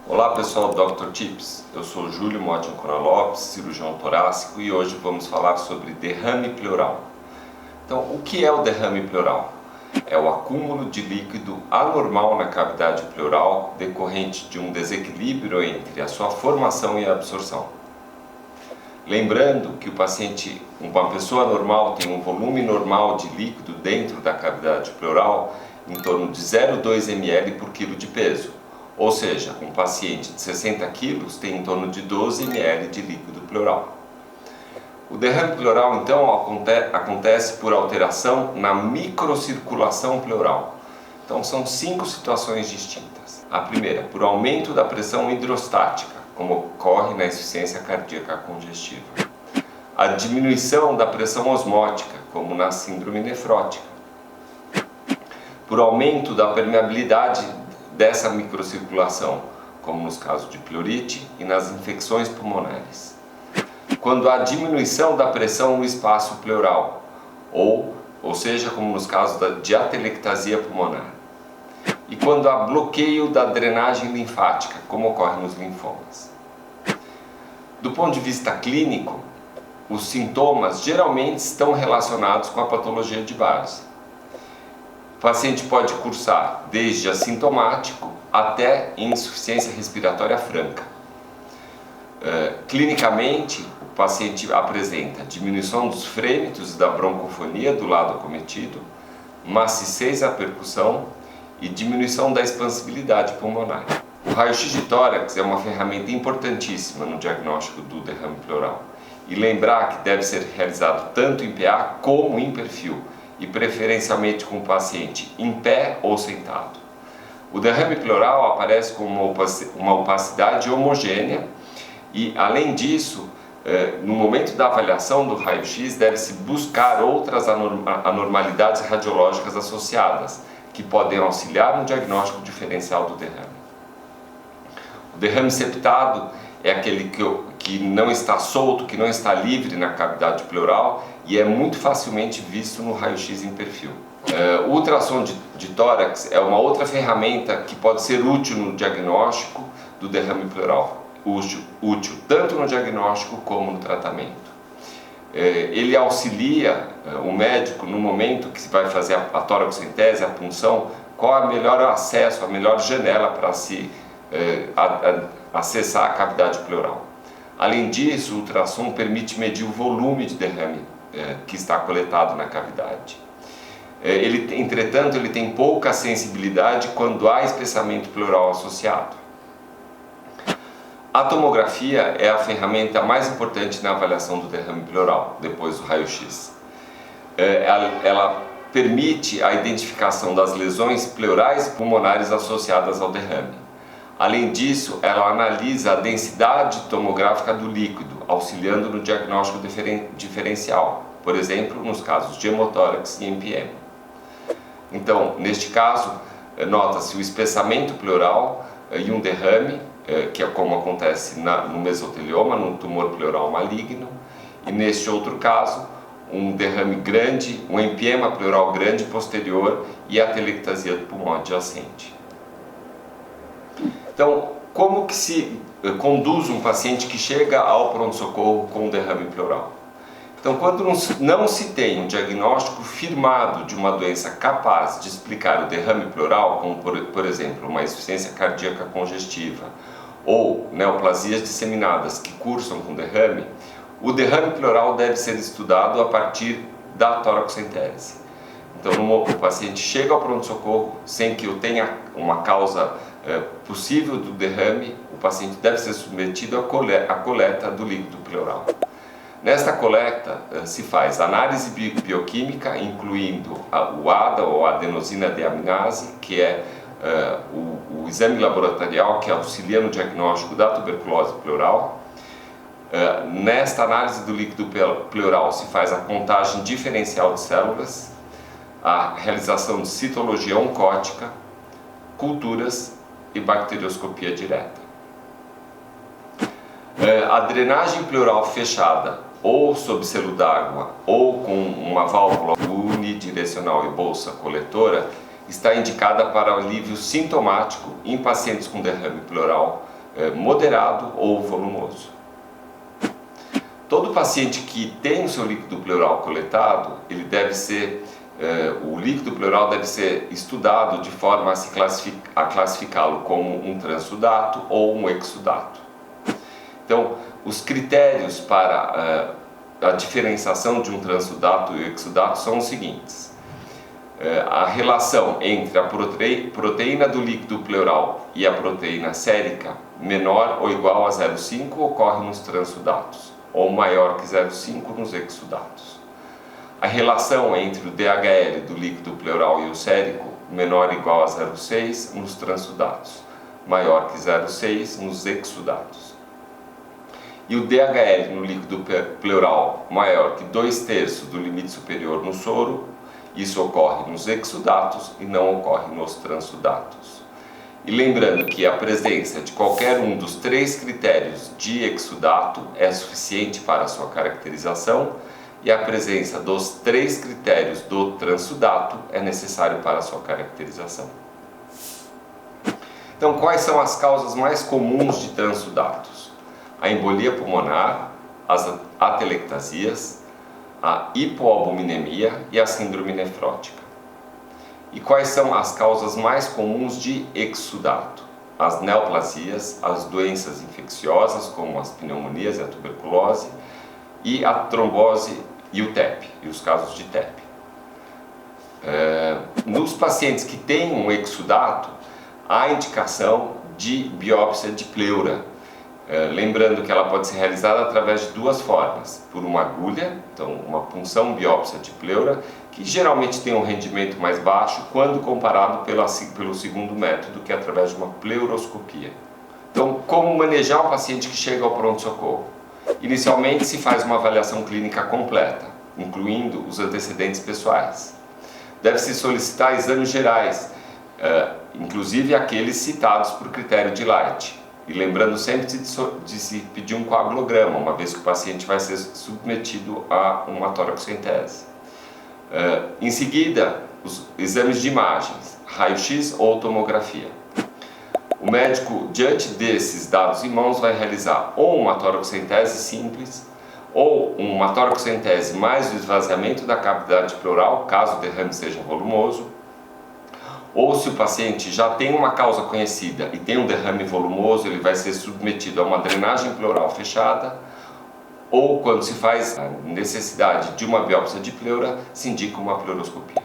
Olá pessoal do Dr. Tips, eu sou Júlio Motti Ancona Lopes, cirurgião torácico, e hoje vamos falar sobre derrame pleural. Então, o que é o derrame pleural? É o acúmulo de líquido anormal na cavidade pleural decorrente de um desequilíbrio entre a sua formação e a absorção. Lembrando que uma pessoa normal tem um volume normal de líquido dentro da cavidade pleural em torno de 0,2 ml por quilo de peso. Ou seja, um paciente de 60 kg tem em torno de 12 ml de líquido pleural. O derrame pleural, então, acontece por alteração na microcirculação pleural. Então, são 5 situações distintas. A primeira, por aumento da pressão hidrostática, como ocorre na insuficiência cardíaca congestiva. A diminuição da pressão osmótica, como na síndrome nefrótica. Por aumento da permeabilidade dessa microcirculação, como nos casos de pleurite e nas infecções pulmonares. Quando há diminuição da pressão no espaço pleural, ou seja, como nos casos de atelectasia pulmonar. E quando há bloqueio da drenagem linfática, como ocorre nos linfomas. Do ponto de vista clínico, os sintomas geralmente estão relacionados com a patologia de base. O paciente pode cursar desde assintomático até insuficiência respiratória franca. Clinicamente, o paciente apresenta diminuição dos frêmitos e da broncofonia do lado acometido, maciez à percussão e diminuição da expansibilidade pulmonar. O raio-x de tórax é uma ferramenta importantíssima no diagnóstico do derrame pleural. E lembrar que deve ser realizado tanto em PA como em perfil, e preferencialmente com o paciente em pé ou sentado. O derrame pleural aparece com uma opacidade homogênea e, além disso, no momento da avaliação do raio-x deve-se buscar outras anormalidades radiológicas associadas, que podem auxiliar no diagnóstico diferencial do derrame. O derrame septado é aquele que não está solto, que não está livre na cavidade pleural e é muito facilmente visto no raio-x em perfil. O ultrassom de tórax é uma outra ferramenta que pode ser útil no diagnóstico do derrame pleural, útil tanto no diagnóstico como no tratamento. Ele auxilia o médico no momento que se vai fazer a toracocentese, a punção, qual é o melhor acesso, a melhor janela para se acessar a cavidade pleural. Além disso, o ultrassom permite medir o volume de derrame que está coletado na cavidade. Entretanto, ele tem pouca sensibilidade quando há espessamento pleural associado. A tomografia é a ferramenta mais importante na avaliação do derrame pleural, depois do raio-x. Ela permite a identificação das lesões pleurais e pulmonares associadas ao derrame. Além disso, ela analisa a densidade tomográfica do líquido, auxiliando no diagnóstico diferencial, por exemplo, nos casos de hemotórax e MPM. Então, neste caso, nota-se o espessamento pleural e um derrame, que é como acontece no mesotelioma, no tumor pleural maligno, e neste outro caso, um derrame grande, um empiema pleural grande posterior e a atelectasia do pulmão adjacente. Então, como que se conduz um paciente que chega ao pronto-socorro com derrame pleural? Então, quando não se tem um diagnóstico firmado de uma doença capaz de explicar o derrame pleural, como por exemplo, uma insuficiência cardíaca congestiva ou neoplasias disseminadas que cursam com derrame, o derrame pleural deve ser estudado a partir da toracocentese. Então, o paciente chega ao pronto-socorro sem que eu tenha uma causa possível do derrame, o paciente deve ser submetido à coleta do líquido pleural. Nesta coleta se faz análise bioquímica, incluindo o ADA ou adenosina deaminase, que é o exame laboratorial que auxilia no diagnóstico da tuberculose pleural. Nesta análise do líquido pleural se faz a contagem diferencial de células, a realização de citologia oncótica, culturas e bacterioscopia direta. A drenagem pleural fechada ou sob selo d'água ou com uma válvula unidirecional e bolsa coletora está indicada para alívio sintomático em pacientes com derrame pleural moderado ou volumoso. Todo paciente que tem o seu líquido pleural coletado, ele deve ser, o líquido pleural deve ser estudado de forma a classificá-lo como um transudato ou um exudato. Então, os critérios para a diferenciação de um transudato e exudato são os seguintes. A relação entre a proteína do líquido pleural e a proteína sérica menor ou igual a 0,5 ocorre nos transudatos, ou maior que 0,5 nos exudatos. A relação entre o DHL do líquido pleural e o sérico menor ou igual a 0,6 nos transudatos, maior que 0,6 nos exudatos. E o DHL no líquido pleural maior que 2/3 do limite superior no soro, isso ocorre nos exudatos e não ocorre nos transudatos. E lembrando que a presença de qualquer um dos 3 critérios de exudato é suficiente para a sua caracterização e a presença dos 3 critérios do transudato é necessário para a sua caracterização. Então, quais são as causas mais comuns de transudatos? A embolia pulmonar, as atelectasias, a hipoalbuminemia e a síndrome nefrótica. E quais são as causas mais comuns de exudato? As neoplasias, as doenças infecciosas como as pneumonias e a tuberculose, e a trombose e o TEP, e os casos de TEP. Nos pacientes que têm um exudato, há indicação de biópsia de pleura. Lembrando que ela pode ser realizada através de 2 formas, por uma agulha, então uma punção biópsia de pleura, que geralmente tem um rendimento mais baixo quando comparado pelo segundo método, que é através de uma pleuroscopia. Então, como manejar o paciente que chega ao pronto-socorro? Inicialmente se faz uma avaliação clínica completa, incluindo os antecedentes pessoais. Deve-se solicitar exames gerais, inclusive aqueles citados por critério de Light. E lembrando sempre de se pedir um coagulograma, uma vez que o paciente vai ser submetido a uma toracocentese. Em seguida, os exames de imagens, raio-x ou tomografia. O médico, diante desses dados em mãos, vai realizar ou uma toracocentese simples, ou uma toracocentese mais o esvaziamento da cavidade pleural, caso o derrame seja volumoso, ou se o paciente já tem uma causa conhecida e tem um derrame volumoso, ele vai ser submetido a uma drenagem pleural fechada, ou quando se faz a necessidade de uma biópsia de pleura, se indica uma pleuroscopia.